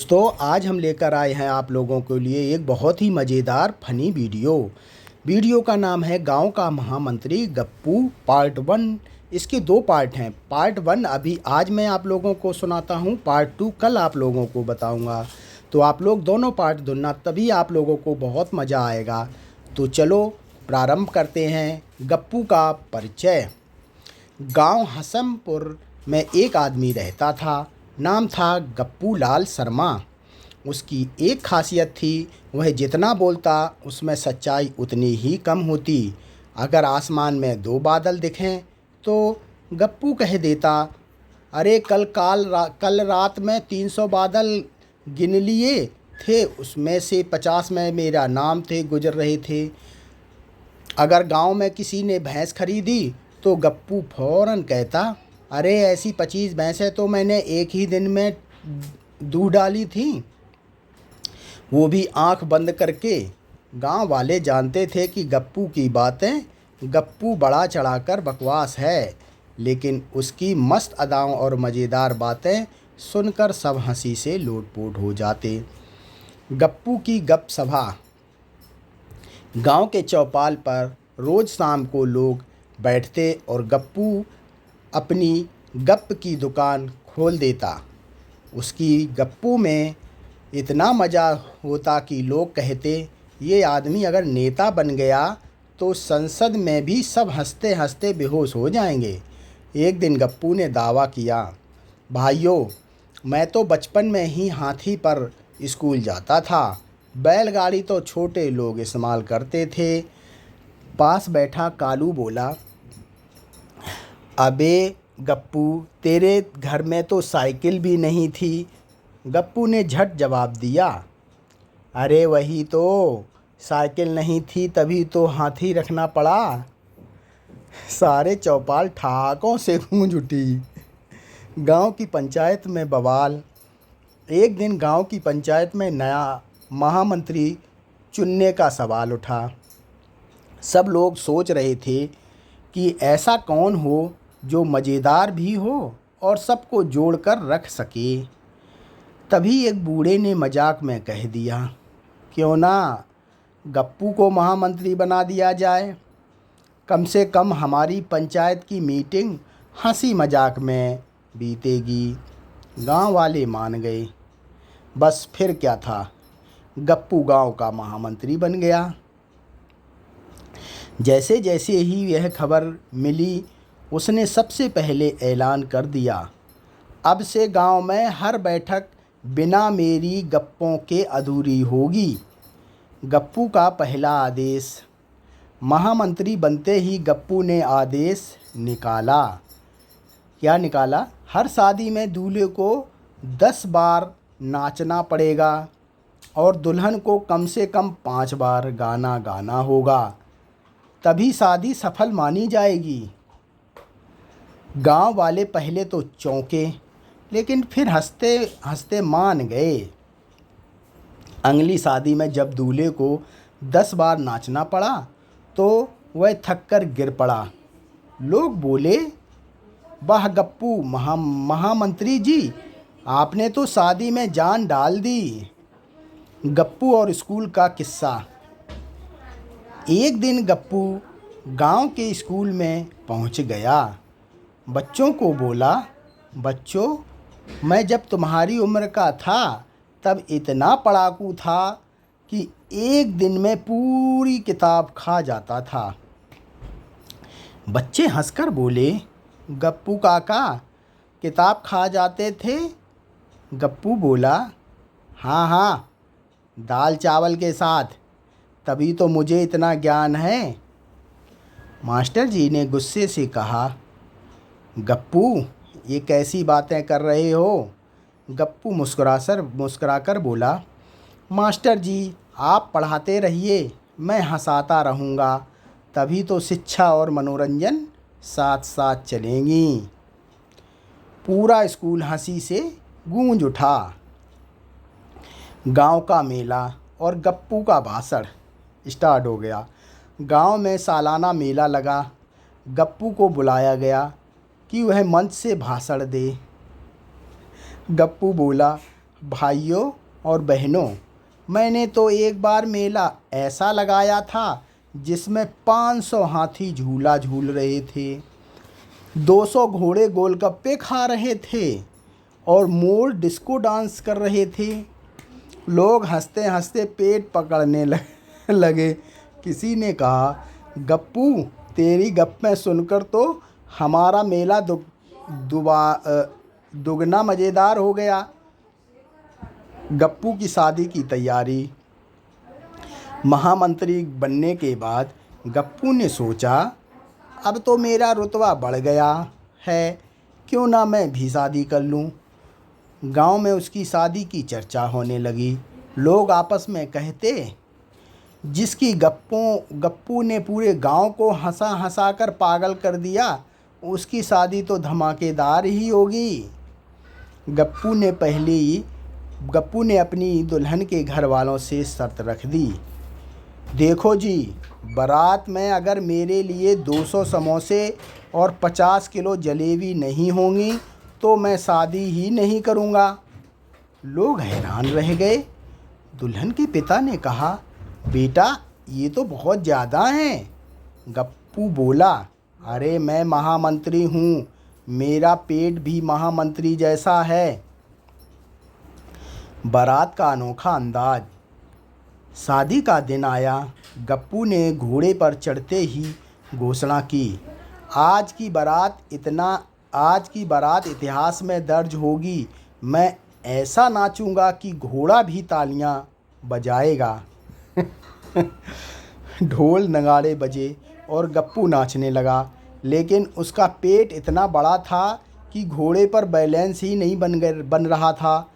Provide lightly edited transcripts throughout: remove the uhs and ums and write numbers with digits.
दोस्तों आज हम लेकर आए हैं आप लोगों के लिए एक बहुत ही मज़ेदार फनी वीडियो का नाम है गांव का महामंत्री गप्पू पार्ट 1। इसके 2 पार्ट हैं। पार्ट 1 अभी आज मैं आप लोगों को सुनाता हूं, पार्ट 2 कल आप लोगों को बताऊंगा। तो आप लोग दोनों पार्ट सुनना, तभी आप लोगों को बहुत मज़ा आएगा। तो चलो प्रारंभ करते हैं। गप्पू का परिचय। गांव हसमपुर में एक आदमी रहता था। नाम था गप्पू लाल शर्मा। उसकी एक खासियत थी, वह जितना बोलता उसमें सच्चाई उतनी ही कम होती। अगर आसमान में 2 बादल दिखें तो गप्पू कह देता, अरे कल रात में 300 बादल गिन लिए थे, उसमें से 50 में मेरा नाम थे गुजर रहे थे। अगर गांव में किसी ने भैंस खरीदी तो गप्पू फौरन कहता, अरे ऐसी 25 भैंसें तो मैंने एक ही दिन में दूध डाली थी, वो भी आंख बंद करके। गांव वाले जानते थे कि गप्पू की बातें, गप्पू बड़ा चढ़ाकर बकवास है, लेकिन उसकी मस्त अदाओं और मज़ेदार बातें सुनकर सब हंसी से लोटपोट हो जाते। गप्पू की गप सभा। गांव के चौपाल पर रोज़ शाम को लोग बैठते और गप्पू अपनी गप की दुकान खोल देता। उसकी गप्पू में इतना मज़ा होता कि लोग कहते, ये आदमी अगर नेता बन गया तो संसद में भी सब हंसते हंसते बेहोश हो जाएंगे। एक दिन गप्पू ने दावा किया, भाइयों मैं तो बचपन में ही हाथी पर स्कूल जाता था, बैलगाड़ी तो छोटे लोग इस्तेमाल करते थे। पास बैठा कालू बोला, अबे गप्पू तेरे घर में तो साइकिल भी नहीं थी। गप्पू ने झट जवाब दिया, अरे वही तो, साइकिल नहीं थी तभी तो हाथी रखना पड़ा। सारे चौपाल ठहाकों से गूंज उठी। गांव की पंचायत में बवाल। एक दिन गांव की पंचायत में नया महामंत्री चुनने का सवाल उठा। सब लोग सोच रहे थे कि ऐसा कौन हो जो मज़ेदार भी हो और सबको जोड़कर रख सके। तभी एक बूढ़े ने मजाक में कह दिया, क्यों ना गप्पू को महामंत्री बना दिया जाए, कम से कम हमारी पंचायत की मीटिंग हंसी मजाक में बीतेगी। गांव वाले मान गए। बस फिर क्या था, गप्पू गांव का महामंत्री बन गया। जैसे जैसे ही यह खबर मिली, उसने सबसे पहले ऐलान कर दिया, अब से गांव में हर बैठक बिना मेरी गप्पों के अधूरी होगी। गप्पू का पहला आदेश। महामंत्री बनते ही गप्पू ने आदेश निकाला। क्या निकाला? हर शादी में दूल्हे को 10 बार नाचना पड़ेगा और दुल्हन को कम से कम 5 बार गाना गाना होगा, तभी शादी सफल मानी जाएगी। गांव वाले पहले तो चौंके, लेकिन फिर हंसते हंसते मान गए। अगली शादी में जब दूल्हे को 10 बार नाचना पड़ा तो वह थककर गिर पड़ा। लोग बोले, वाह गप्पू महामंत्री जी, आपने तो शादी में जान डाल दी। गप्पू और स्कूल का किस्सा। एक दिन गप्पू गांव के स्कूल में पहुंच गया। बच्चों को बोला, बच्चों मैं जब तुम्हारी उम्र का था तब इतना पढ़ाकू था कि एक दिन में पूरी किताब खा जाता था। बच्चे हंसकर बोले, गप्पू काका किताब खा जाते थे? गप्पू बोला, हाँ हाँ, दाल चावल के साथ, तभी तो मुझे इतना ज्ञान है। मास्टर जी ने गुस्से से कहा, गप्पू ये कैसी बातें कर रहे हो? गप्पू मुस्कुराकर बोला, मास्टर जी आप पढ़ाते रहिए, मैं हंसाता रहूँगा, तभी तो शिक्षा और मनोरंजन साथ साथ चलेंगी। पूरा स्कूल हंसी से गूंज उठा। गांव का मेला और गप्पू का भाषण स्टार्ट हो गया। गांव में सालाना मेला लगा। गप्पू को बुलाया गया कि वह मंच से भाषण दे। गप्पू बोला, भाइयों और बहनों, मैंने तो एक बार मेला ऐसा लगाया था जिसमें 500 हाथी झूला झूल रहे थे, 200 घोड़े गोलगप्पे खा रहे थे और मोर डिस्को डांस कर रहे थे। लोग हंसते हंसते पेट पकड़ने लगे। किसी ने कहा, गप्पू, तेरी गप्पें सुनकर तो हमारा मेला दुगना मज़ेदार हो गया। गप्पू की शादी की तैयारी। महामंत्री बनने के बाद गप्पू ने सोचा, अब तो मेरा रुतबा बढ़ गया है, क्यों ना मैं भी शादी कर लूं। गांव में उसकी शादी की चर्चा होने लगी। लोग आपस में कहते, जिसकी गप्पू ने पूरे गांव को हंसा हंसा कर पागल कर दिया, उसकी शादी तो धमाकेदार ही होगी। गप्पू ने अपनी दुल्हन के घर वालों से शर्त रख दी, देखो जी, बारात में अगर मेरे लिए 200 समोसे और 50 किलो जलेबी नहीं होंगी तो मैं शादी ही नहीं करूँगा। लोग हैरान रह गए। दुल्हन के पिता ने कहा, बेटा, ये तो बहुत ज़्यादा हैं। गप्पू बोला, अरे मैं महामंत्री हूँ, मेरा पेट भी महामंत्री जैसा है। बारात का अनोखा अंदाज। शादी का दिन आया। गप्पू ने घोड़े पर चढ़ते ही घोषणा की, आज की बारात इतिहास में दर्ज होगी। मैं ऐसा नाचूंगा कि घोड़ा भी तालियां बजाएगा। ढोल नगाड़े बजे और गप्पू नाचने लगा, लेकिन उसका पेट इतना बड़ा था कि घोड़े पर बैलेंस ही नहीं बन रहा था।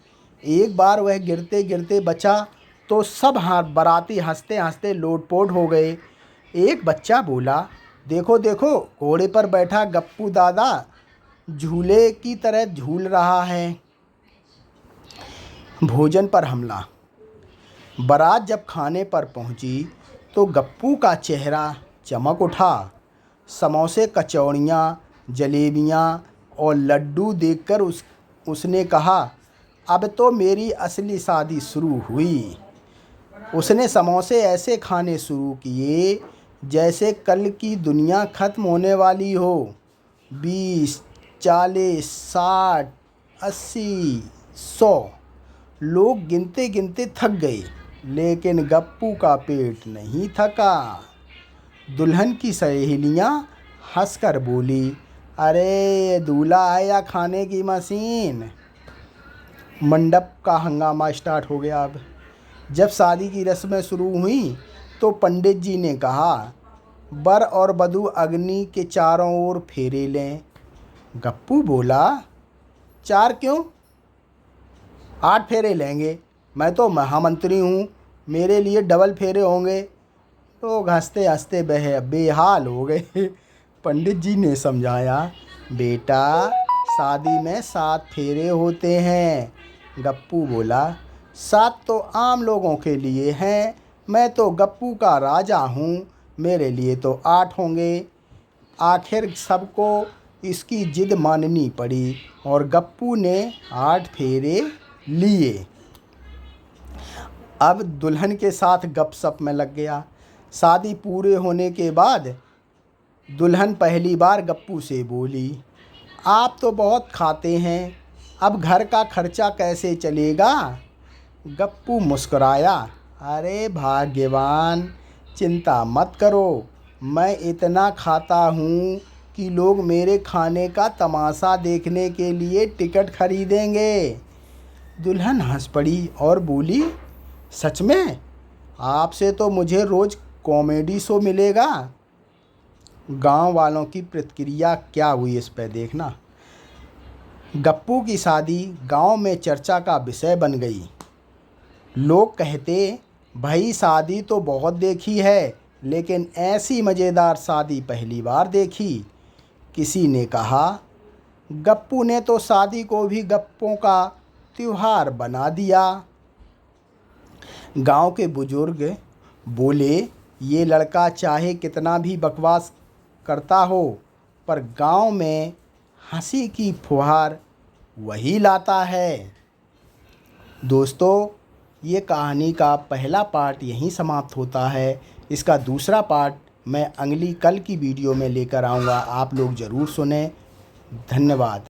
एक बार वह गिरते गिरते बचा तो सब बाराती हंसते हंसते लोटपोट हो गए। एक बच्चा बोला, देखो देखो, घोड़े पर बैठा गप्पू दादा झूले की तरह झूल रहा है। भोजन पर हमला। बारात जब खाने पर पहुंची तो गप्पू का चेहरा चमक उठा। समोसे, कचौड़ियाँ, जलेबियाँ और लड्डू देखकर उसने कहा, अब तो मेरी असली शादी शुरू हुई। उसने समोसे ऐसे खाने शुरू किए जैसे कल की दुनिया ख़त्म होने वाली हो। 20, 40, 60, 80, 100 लोग गिनते गिनते थक गए, लेकिन गप्पू का पेट नहीं थका। दुल्हन की सहेलियां हंसकर बोली, अरे दूल्हा है या खाने की मशीन। मंडप का हंगामा स्टार्ट हो गया। अब जब शादी की रस्में शुरू हुई तो पंडित जी ने कहा, वर और वधू अग्नि के चारों ओर फेरे लें। गप्पू बोला, 4 क्यों, 8 फेरे लेंगे, मैं तो महामंत्री हूँ, मेरे लिए डबल फेरे होंगे। लोग हंसते हंसते बेहाल हो गए। पंडित जी ने समझाया, बेटा, शादी में 7 फेरे होते हैं। गप्पू बोला, 7 तो आम लोगों के लिए हैं, मैं तो गप्पू का राजा हूँ, मेरे लिए तो 8 होंगे। आखिर सबको इसकी जिद माननी पड़ी और गप्पू ने 8 फेरे लिए। अब दुल्हन के साथ गपशप में लग गया। शादी पूरे होने के बाद दुल्हन पहली बार गप्पू से बोली, आप तो बहुत खाते हैं, अब घर का खर्चा कैसे चलेगा। गप्पू मुस्कुराया, अरे भाग्यवान, चिंता मत करो, मैं इतना खाता हूँ कि लोग मेरे खाने का तमाशा देखने के लिए टिकट खरीदेंगे। दुल्हन हंस पड़ी और बोली, सच में, आपसे तो मुझे रोज़ कॉमेडी शो मिलेगा। गांव वालों की प्रतिक्रिया क्या हुई इस पर देखना। गप्पू की शादी गांव में चर्चा का विषय बन गई। लोग कहते, भाई शादी तो बहुत देखी है, लेकिन ऐसी मज़ेदार शादी पहली बार देखी। किसी ने कहा, गप्पू ने तो शादी को भी गप्पों का त्योहार बना दिया। गांव के बुजुर्ग बोले, ये लड़का चाहे कितना भी बकवास करता हो, पर गांव में हंसी की फुहार वही लाता है। दोस्तों, ये कहानी का पहला पार्ट यहीं समाप्त होता है। इसका दूसरा पार्ट मैं कल की वीडियो में लेकर आऊँगा। आप लोग ज़रूर सुनें। धन्यवाद।